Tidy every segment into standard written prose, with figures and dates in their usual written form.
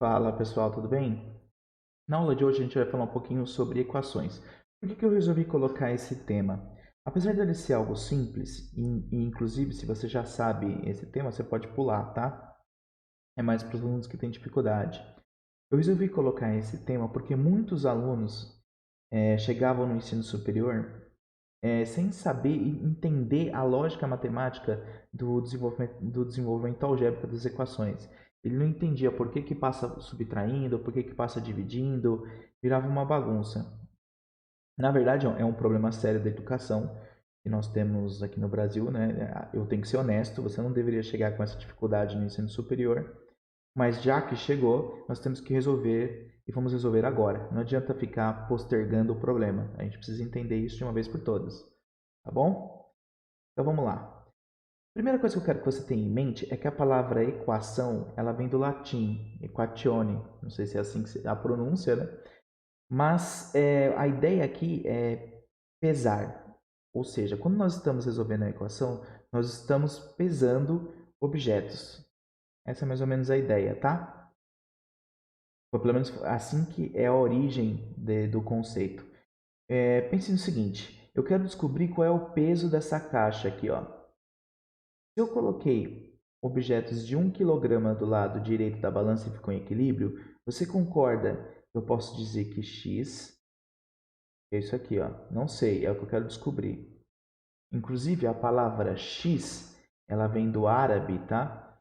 Fala pessoal, tudo bem? Na aula de hoje a gente vai falar um pouquinho sobre equações. Por que eu resolvi colocar esse tema? Apesar dele ser algo simples, e inclusive se você já sabe esse tema, você pode pular, tá? É mais para os alunos que têm dificuldade. Eu resolvi colocar esse tema porque muitos alunos chegavam no ensino superior sem saber e entender a lógica matemática do desenvolvimento algébrico das equações. Ele não entendia por que, que passa subtraindo, por que, que passa dividindo, virava uma bagunça. Na verdade, é um problema sério da educação que nós temos aqui no Brasil, né? Eu tenho que ser honesto, você não deveria chegar com essa dificuldade no ensino superior, mas já que chegou, nós temos que resolver e vamos resolver agora. Não adianta ficar postergando o problema. A gente precisa entender isso de uma vez por todas. Tá bom? Então vamos lá. Primeira coisa que eu quero que você tenha em mente é que a palavra equação, ela vem do latim, equatione. Não sei se é assim que a pronúncia, né? Mas a ideia aqui é pesar. Ou seja, quando nós estamos resolvendo a equação, nós estamos pesando objetos. Essa é mais ou menos a ideia, tá? Ou pelo menos assim que é a origem do conceito. Pense no seguinte, eu quero descobrir qual é o peso dessa caixa aqui, ó. Se eu coloquei objetos de 1 kg do lado direito da balança e ficou em equilíbrio, você concorda que eu posso dizer que x é isso aqui, ó? Não sei, é o que eu quero descobrir. Inclusive, a palavra x, ela vem do árabe, tá?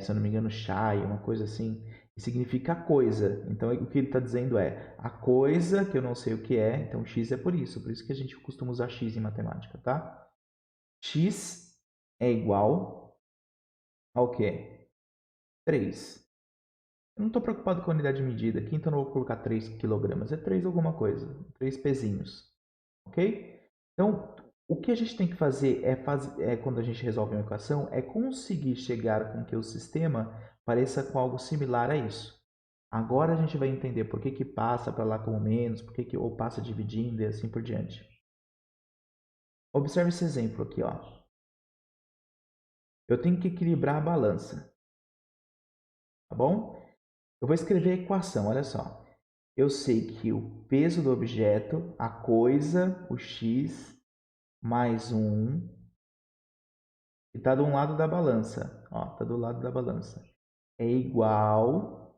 Se eu não me engano, shai, uma coisa assim, e significa coisa. Então, o que ele está dizendo é a coisa que eu não sei o que é, então x é por isso que a gente costuma usar x em matemática, tá? X é igual ao quê? 3. Eu não estou preocupado com a unidade de medida aqui, então não vou colocar 3 quilogramas. É 3 alguma coisa, 3 pezinhos. Ok? Então, o que a gente tem que fazer quando a gente resolve uma equação, é conseguir chegar com que o sistema pareça com algo similar a isso. Agora a gente vai entender por que, que passa para lá como menos, por que, que ou passa dividindo e assim por diante. Observe esse exemplo aqui, ó. Eu tenho que equilibrar a balança, tá bom? Eu vou escrever a equação, olha só. Eu sei que o peso do objeto, a coisa, o x, mais um, que está de um lado da balança, ó, está do lado da balança, é igual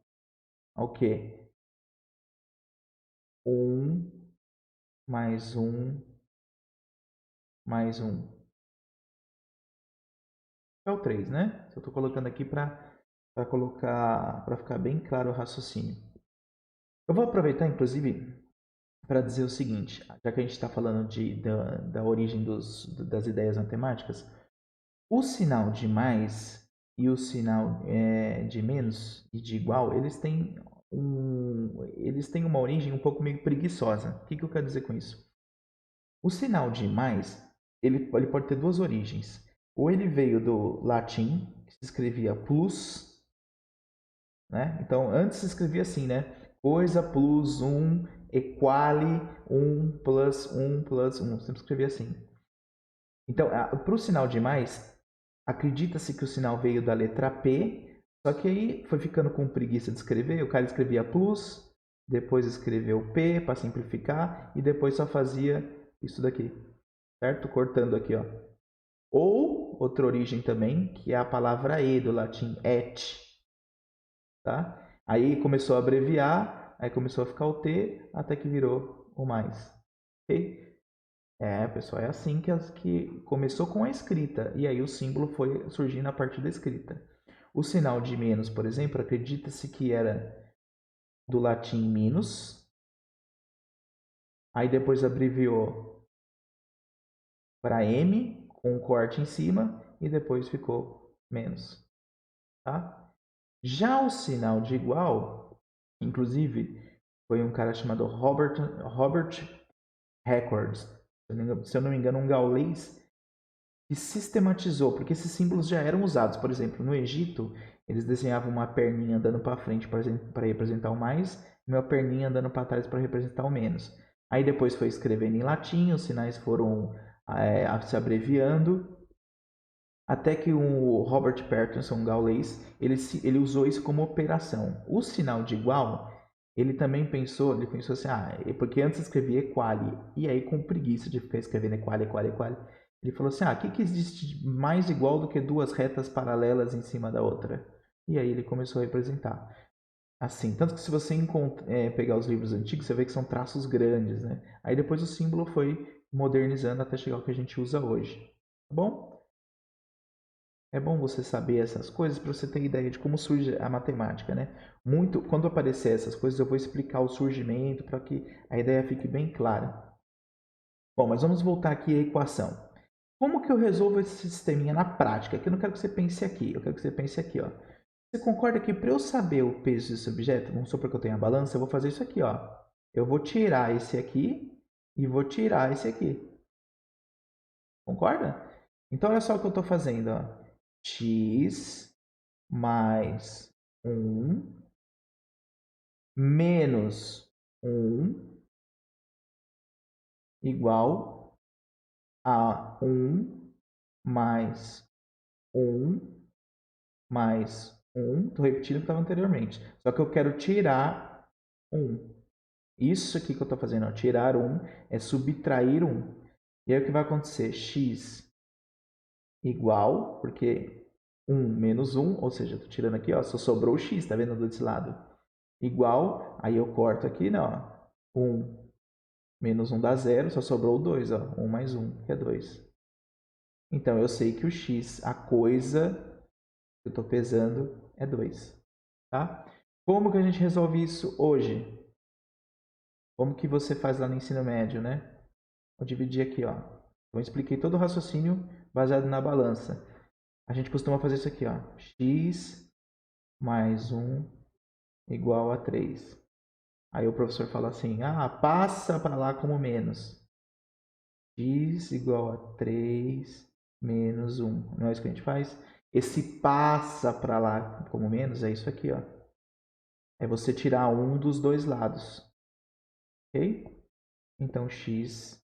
ao quê? 1 mais 1 mais 1. É o 3, né? Eu estou colocando aqui para ficar bem claro o raciocínio. Eu vou aproveitar, inclusive, para dizer o seguinte, já que a gente está falando da origem das ideias matemáticas, o sinal de mais e o sinal de menos e de igual, eles têm uma origem um pouco meio preguiçosa. O que eu quero dizer com isso? O sinal de mais, ele pode ter duas origens. Ou ele veio do latim, que se escrevia plus, né? Então, antes se escrevia assim, né? Coisa plus 1 equale 1 plus 1 plus 1. Sempre escrevia assim. Então, para o sinal de mais, acredita-se que o sinal veio da letra P, só que aí foi ficando com preguiça de escrever, o cara escrevia plus, depois escreveu P para simplificar e depois só fazia isso daqui, certo? Cortando aqui, ó. Ou outra origem também, que é a palavra E do latim et, tá? Aí começou a abreviar, aí começou a ficar o T, até que virou o mais. Ok? Pessoal, é assim que começou com a escrita, e aí o símbolo foi surgindo a partir da escrita. O sinal de menos, por exemplo, acredita-se que era do latim minus, aí depois abreviou para M, com um corte em cima, e depois ficou menos. Tá? Já o sinal de igual, inclusive, foi um cara chamado Robert Records, se eu não me engano, um gaulês, que sistematizou, porque esses símbolos já eram usados. Por exemplo, no Egito, eles desenhavam uma perninha andando para frente para representar o mais, e uma perninha andando para trás para representar o menos. Aí depois foi escrevendo em latim, os sinais foram se abreviando, Até que o Robert Patterson, um gaulês, ele usou isso como operação. O sinal de igual, ele pensou assim, porque antes escrevia equale, e aí com preguiça de ficar escrevendo equale, equale, equale, ele falou assim, o que existe mais igual do que duas retas paralelas em cima da outra? E aí ele começou a representar. Assim, tanto que se você pegar os livros antigos, você vê que são traços grandes, né? Aí depois o símbolo foi modernizando até chegar ao que a gente usa hoje. Tá bom? É bom você saber essas coisas para você ter ideia de como surge a matemática, né? Quando aparecer essas coisas, eu vou explicar o surgimento para que a ideia fique bem clara. Bom, mas vamos voltar aqui à equação. Como que eu resolvo esse sisteminha na prática? Que eu não quero que você pense aqui, eu quero que você pense aqui, ó. Você concorda que para eu saber o peso desse objeto, vamos supor que eu tenho a balança, eu vou fazer isso aqui, ó. Eu vou tirar esse aqui e vou tirar esse aqui. Concorda? Então, olha só o que eu estou fazendo, ó. X mais 1 menos 1 igual a 1 mais 1 mais 1. Estou repetindo o que estava anteriormente. Só que eu quero tirar 1. Isso aqui que eu estou fazendo, ó, tirar 1 é subtrair 1. E aí o que vai acontecer? X igual, porque 1 menos 1, ou seja, estou tirando aqui, ó, só sobrou o x, tá vendo desse lado? Igual, aí eu corto aqui, né, ó, 1 menos 1 dá 0, só sobrou o 2, ó, 1 mais 1, que é 2. Então, eu sei que o x, a coisa que eu estou pesando, é 2. Tá? Como que a gente resolve isso hoje? Como que você faz lá no ensino médio, né? Vou dividir aqui, ó. Então, eu expliquei todo o raciocínio baseado na balança. A gente costuma fazer isso aqui, ó. X mais 1 igual a 3. Aí o professor fala assim, passa para lá como menos. X igual a 3 menos 1. Não é isso que a gente faz? Esse passa para lá como menos é isso aqui, ó. É você tirar um dos dois lados. Ok? Então, x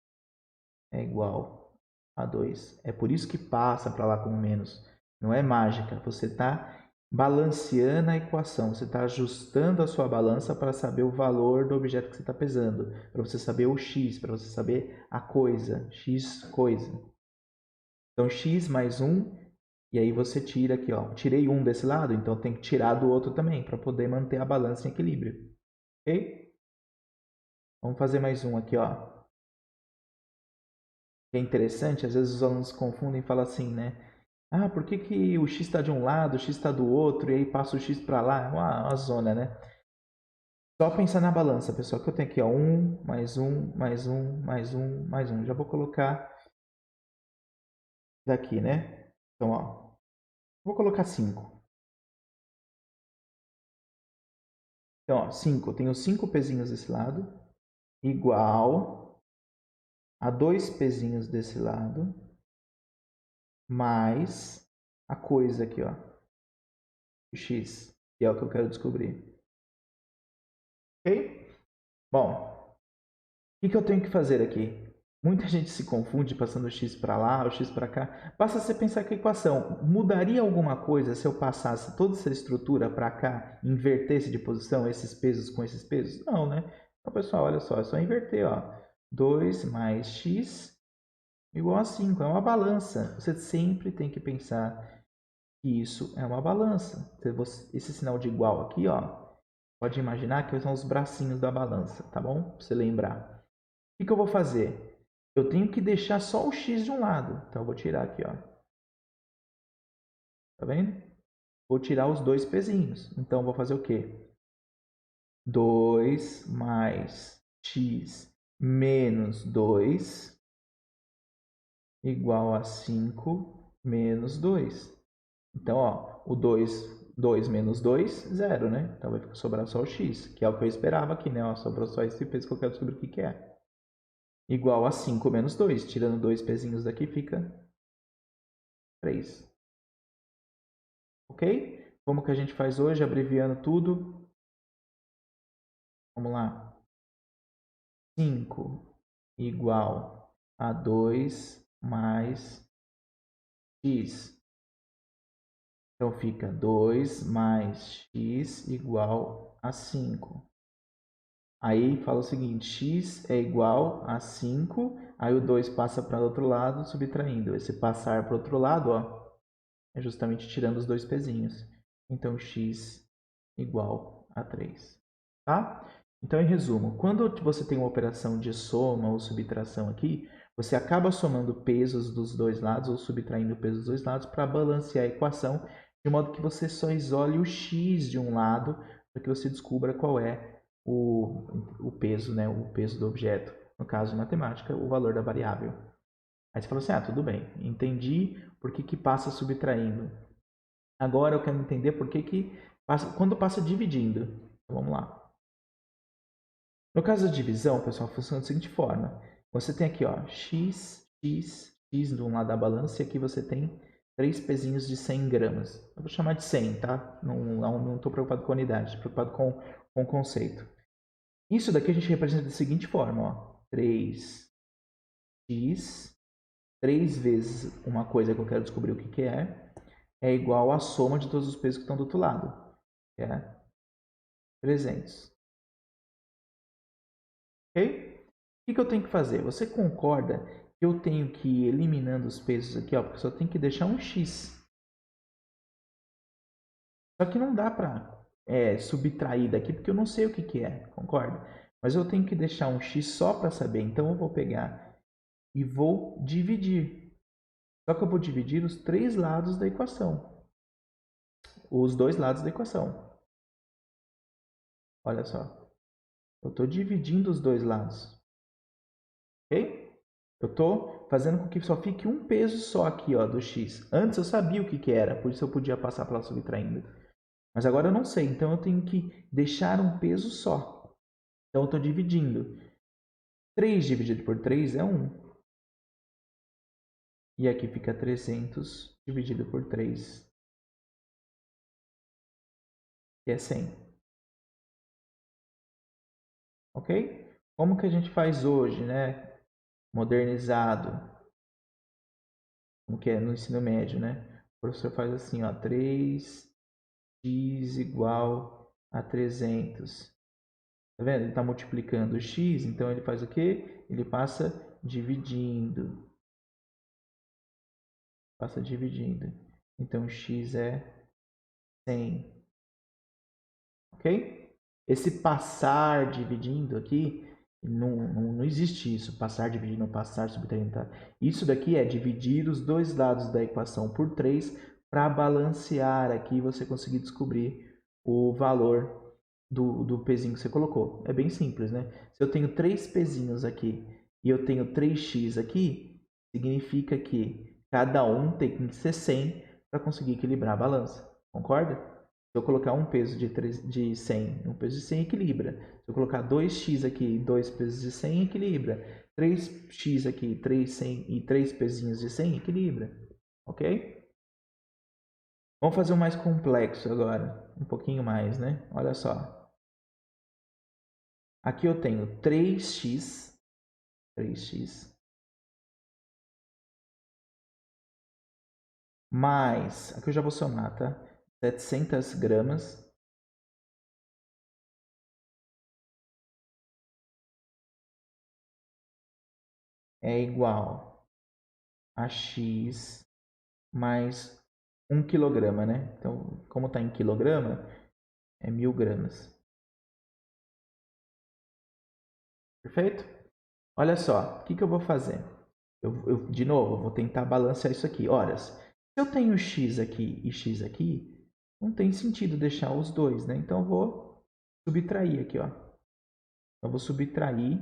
é igual a 2. É por isso que passa para lá como menos. Não é mágica. Você está balanceando a equação. Você está ajustando a sua balança para saber o valor do objeto que você está pesando. Para você saber o x, para você saber a coisa. X coisa. Então, x mais 1. E aí você tira aqui, ó. Tirei um desse lado, então tem que tirar do outro também, para poder manter a balança em equilíbrio. Ok? Vamos fazer mais um aqui, ó. É interessante, às vezes os alunos confundem e falam assim, né? Por que, que o x está de um lado, o x está do outro, e aí passa o x para lá? É uma zona, né? Só pensar na balança, pessoal, que eu tenho aqui, ó, 1, mais 1, mais 1, mais 1, mais 1. Já vou colocar daqui, né? Então, ó, vou colocar 5. Então, ó, 5, eu tenho 5 pezinhos desse lado, igual a 2 pezinhos desse lado, mais a coisa aqui, ó, o x, que é o que eu quero descobrir. Ok? Bom, o que eu tenho que fazer aqui? Muita gente se confunde passando o x para lá, o x para cá. Basta você pensar que a equação mudaria alguma coisa se eu passasse toda essa estrutura para cá, invertesse de posição esses pesos com esses pesos? Não, né? Então, pessoal, olha só, é só inverter, ó. 2 mais x igual a 5. É uma balança. Você sempre tem que pensar que isso é uma balança. Esse sinal de igual aqui, ó, pode imaginar que são os bracinhos da balança, tá bom? Para você lembrar. O que eu vou fazer? Eu tenho que deixar só o x de um lado. Então, eu vou tirar aqui, ó. Tá vendo? Vou tirar os dois pezinhos. Então, eu vou fazer o quê? 2 mais x menos 2 igual a 5 menos 2. Então, ó, o 2 menos 2, 0, né? Então, vai sobrar só o x, que é o que eu esperava aqui, né? Ó, sobrou só esse peso que eu quero descobrir o que é. Igual a 5 menos 2. Tirando dois pezinhos daqui, fica 3. Ok? Como que a gente faz hoje, abreviando tudo? Vamos lá. 5 igual a 2 mais x. Então fica 2 mais x igual a 5. Aí fala o seguinte, x é igual a 5, aí o 2 passa para o outro lado, subtraindo. Esse passar para o outro lado, ó, é justamente tirando os dois pezinhos. Então, x igual a 3. Tá? Então, em resumo, quando você tem uma operação de soma ou subtração aqui, você acaba somando pesos dos dois lados ou subtraindo pesos dos dois lados para balancear a equação, de modo que você só isole o x de um lado para que você descubra qual é o peso, né? O peso do objeto. No caso de matemática, o valor da variável. Aí você falou assim, tudo bem, entendi por que passa subtraindo. Agora eu quero entender por que passa, quando passa dividindo. Então, vamos lá. No caso da divisão, pessoal, funciona da seguinte forma. Você tem aqui, ó, x de um lado da balança e aqui você tem 3 pezinhos de 100 gramas. Eu vou chamar de 100, tá? Não estou preocupado com a unidade, estou preocupado com o conceito. Isso daqui a gente representa da seguinte forma, ó. 3x, 3 vezes uma coisa que eu quero descobrir o que é igual à soma de todos os pesos que estão do outro lado, que é 300. Ok? O que eu tenho que fazer? Você concorda que eu tenho que ir eliminando os pesos aqui, ó, porque só tem que deixar um x. Só que não dá para subtrair daqui, porque eu não sei o que é, concorda? Mas eu tenho que deixar um x só para saber. Então, eu vou pegar e vou dividir. Só que eu vou dividir os 3 lados da equação. Os 2 lados da equação. Olha só. Eu estou dividindo os 2 lados. Ok? Eu estou fazendo com que só fique um peso só aqui, ó, do x. Antes eu sabia o que era, por isso eu podia passar para lá subtraindo. Mas agora eu não sei, então eu tenho que deixar um peso só. Então eu estou dividindo. 3 dividido por 3 é 1. E aqui fica 300 dividido por 3, que é 100. Ok? Como que a gente faz hoje, né? Modernizado, como que é no ensino médio, né? O professor faz assim, ó, 3x igual a 300. Tá vendo? Ele está multiplicando o x, então ele faz o quê? Ele passa dividindo. Passa dividindo. Então x é 100. Ok? Esse passar dividindo aqui, não existe isso. Passar dividindo, passar subtraindo. Tá? Isso daqui é dividir os dois lados da equação por 3 para balancear aqui e você conseguir descobrir o valor do pezinho que você colocou. É bem simples, né? Se eu tenho 3 pezinhos aqui e eu tenho 3x aqui, significa que cada um tem que ser 100 para conseguir equilibrar a balança. Concorda? Se eu colocar um peso de 100 e um peso de 100, equilibra. Se eu colocar 2x aqui e 2 pesos de 100, equilibra. 3x aqui 100, e 3 pezinhos de 100, equilibra. Ok? Vamos fazer um mais complexo agora. Um pouquinho mais, né? Olha só. Aqui eu tenho 3x mais, aqui eu já vou somar, tá? 700 gramas é igual a x mais 1 quilograma, né? Então, como está em quilograma, é 1000 gramas. Perfeito? Olha só, o que eu vou fazer? De novo, eu vou tentar balancear isso aqui. Horas. Se eu tenho x aqui e x aqui, não tem sentido deixar os dois, né? Então, eu vou subtrair aqui, ó. Eu vou subtrair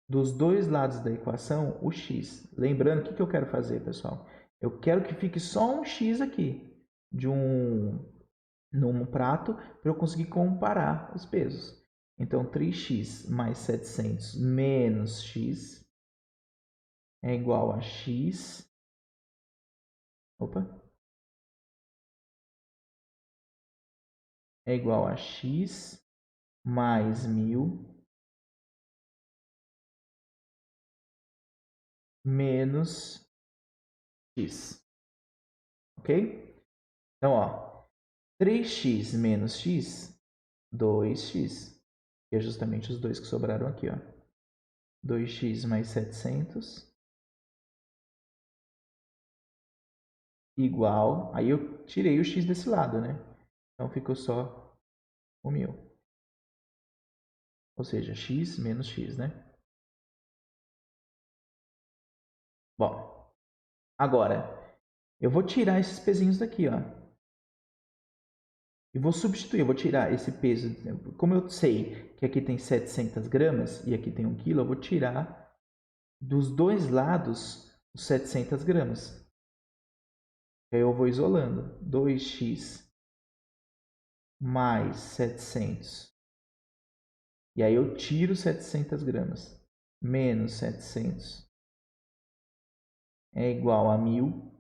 dos dois lados da equação o x. Lembrando, o que eu quero fazer, pessoal? Eu quero que fique só um x aqui num prato para eu conseguir comparar os pesos. Então, 3x mais 700 menos x é igual a x. Opa! É igual a x mais 1000 menos x. ok? Então, ó, 3x menos x, 2x, que é justamente os dois que sobraram aqui, ó. 2x mais 700 igual, aí eu tirei o x desse lado, né? Então ficou só o 1000. Ou seja, x menos x, né? Bom, agora eu vou tirar esses pezinhos daqui, ó. E vou substituir, eu vou tirar esse peso. Como eu sei que aqui tem 700 gramas e aqui tem 1 quilo, eu vou tirar dos dois lados os 700 gramas. Aí eu vou isolando. 2x mais 700. E aí eu tiro 700 gramas. Menos 700 é igual a 1000.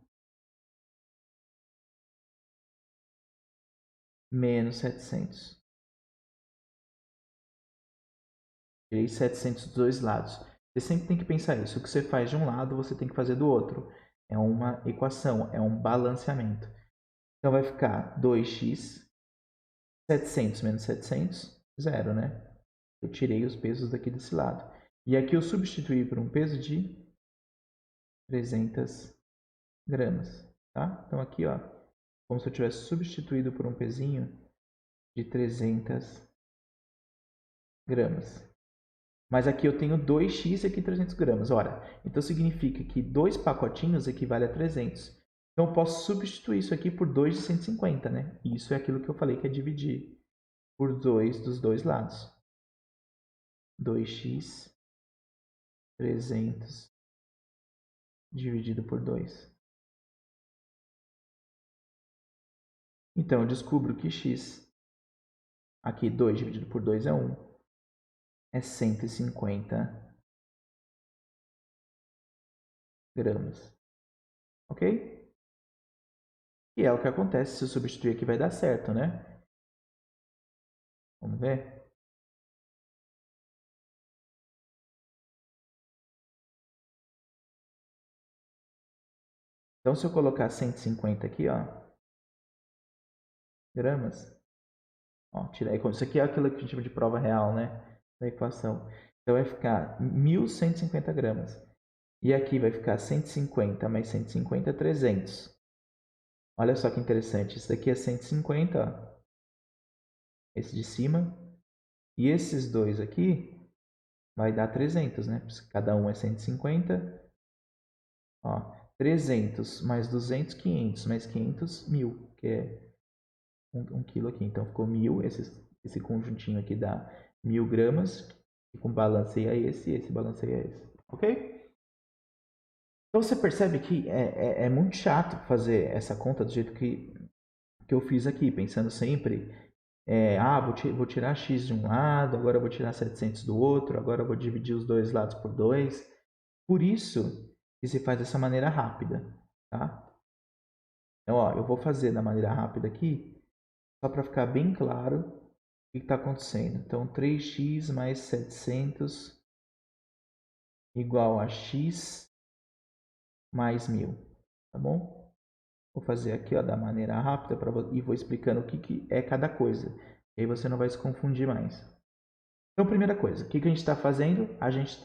Menos 700. Tirei 700 dos dois lados. Você sempre tem que pensar isso. O que você faz de um lado, você tem que fazer do outro. É uma equação, é um balanceamento. Então vai ficar 2x, 700 menos 700, zero, né? Eu tirei os pesos daqui desse lado. E aqui eu substituí por um peso de 300 gramas, tá? Então aqui, ó, como se eu tivesse substituído por um pezinho de 300 gramas. Mas aqui eu tenho 2x e aqui 300 gramas. Ora, então significa que 2 pacotinhos equivale a 300. Então eu posso substituir isso aqui por 2 de 150, né? E isso é aquilo que eu falei que é dividir por 2 dos dois lados. 2x 300 dividido por 2. Então eu descubro que x, aqui 2 dividido por 2 é 1, é 150 gramas. Ok? E é o que acontece se eu substituir aqui, vai dar certo, né? Vamos ver? Então, se eu colocar 150 aqui, ó, gramas, ó, tirar, isso aqui é aquilo que a gente chama de prova real, né? Da equação. Então, vai ficar 1.150 gramas. E aqui vai ficar 150 mais 150, 300. Olha só que interessante. Isso daqui é 150, ó, esse de cima. E esses dois aqui vai dar 300, né? Cada um é 150. Ó, 300 mais 200, 500. Mais 500, 1000, que é 1 quilo aqui. Então, ficou 1000. Esse conjuntinho aqui dá 1000 gramas. E com balanceia esse balanceia esse. Ok? Então, você percebe que é muito chato fazer essa conta do jeito que eu fiz aqui. Pensando sempre, vou tirar x de um lado, agora eu vou tirar 700 do outro, agora eu vou dividir os dois lados por 2. Por isso que se faz dessa maneira rápida, tá? Então, ó, eu vou fazer da maneira rápida aqui, só para ficar bem claro o que está acontecendo. Então, 3x mais 700 igual a x mais 1000, tá bom? Vou fazer aqui, ó, da maneira rápida e vou explicando o que é cada coisa. E aí você não vai se confundir mais. Então, primeira coisa, o que a gente está fazendo? A gente,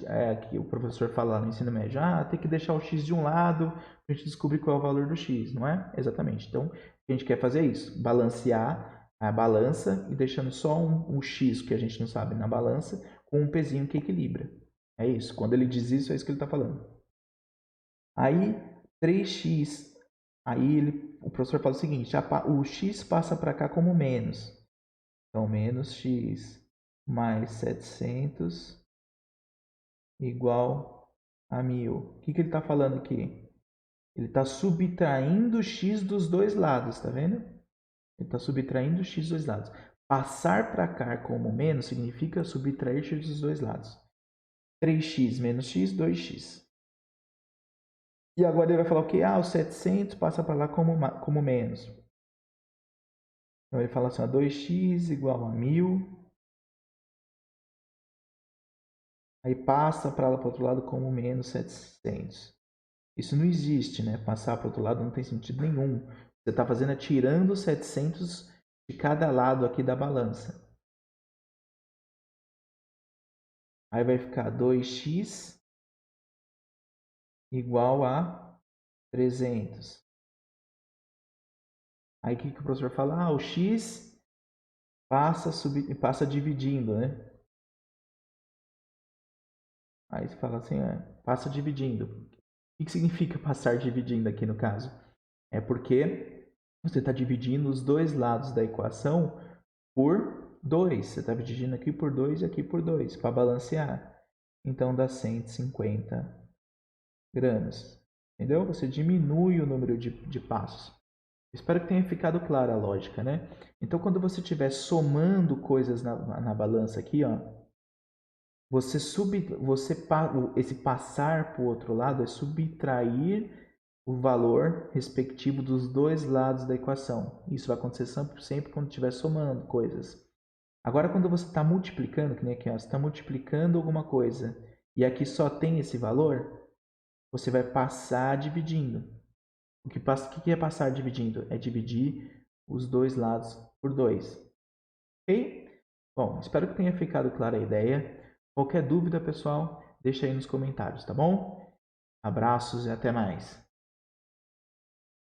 que o professor fala no ensino médio, tem que deixar o x de um lado para a gente descobrir qual é o valor do x, não é? Exatamente. Então, o que a gente quer fazer é isso, balancear a balança e deixando só um x que a gente não sabe na balança com um pezinho que equilibra. É isso. Quando ele diz isso, é isso que ele está falando. Aí, 3x, o professor fala o seguinte, o x passa para cá como menos. Então, menos x mais 700 igual a 1000. O que ele está falando aqui? Ele está subtraindo x dos dois lados, tá vendo? Ele está subtraindo x dos dois lados. Passar para cá como menos significa subtrair x dos dois lados. 3x menos x, 2x. E agora ele vai falar o quê? O 700 passa para lá como menos. Então ele fala assim, 2x igual a 1000. Aí passa para lá para o outro lado como menos 700. Isso não existe, né? Passar para o outro lado não tem sentido nenhum. Você está fazendo é tirando 700 de cada lado aqui da balança. Aí vai ficar 2x igual a 300. Aí o que o professor fala? O x passa dividindo, né? Aí você fala assim, passa dividindo. O que significa passar dividindo aqui no caso? É porque você está dividindo os dois lados da equação por 2. Você está dividindo aqui por 2 e aqui por 2, para balancear. Então dá 150 gramas. Entendeu? Você diminui o número de passos. Espero que tenha ficado clara a lógica, né? Então, quando você estiver somando coisas na balança aqui, ó, esse passar para o outro lado é subtrair o valor respectivo dos dois lados da equação. Isso vai acontecer sempre quando estiver somando coisas. Agora, quando você está multiplicando, que nem aqui, ó, você está multiplicando alguma coisa e aqui só tem esse valor, você vai passar dividindo. O que é passar dividindo? É dividir os dois lados por 2. Ok? Bom, espero que tenha ficado clara a ideia. Qualquer dúvida, pessoal, deixa aí nos comentários, tá bom? Abraços e até mais.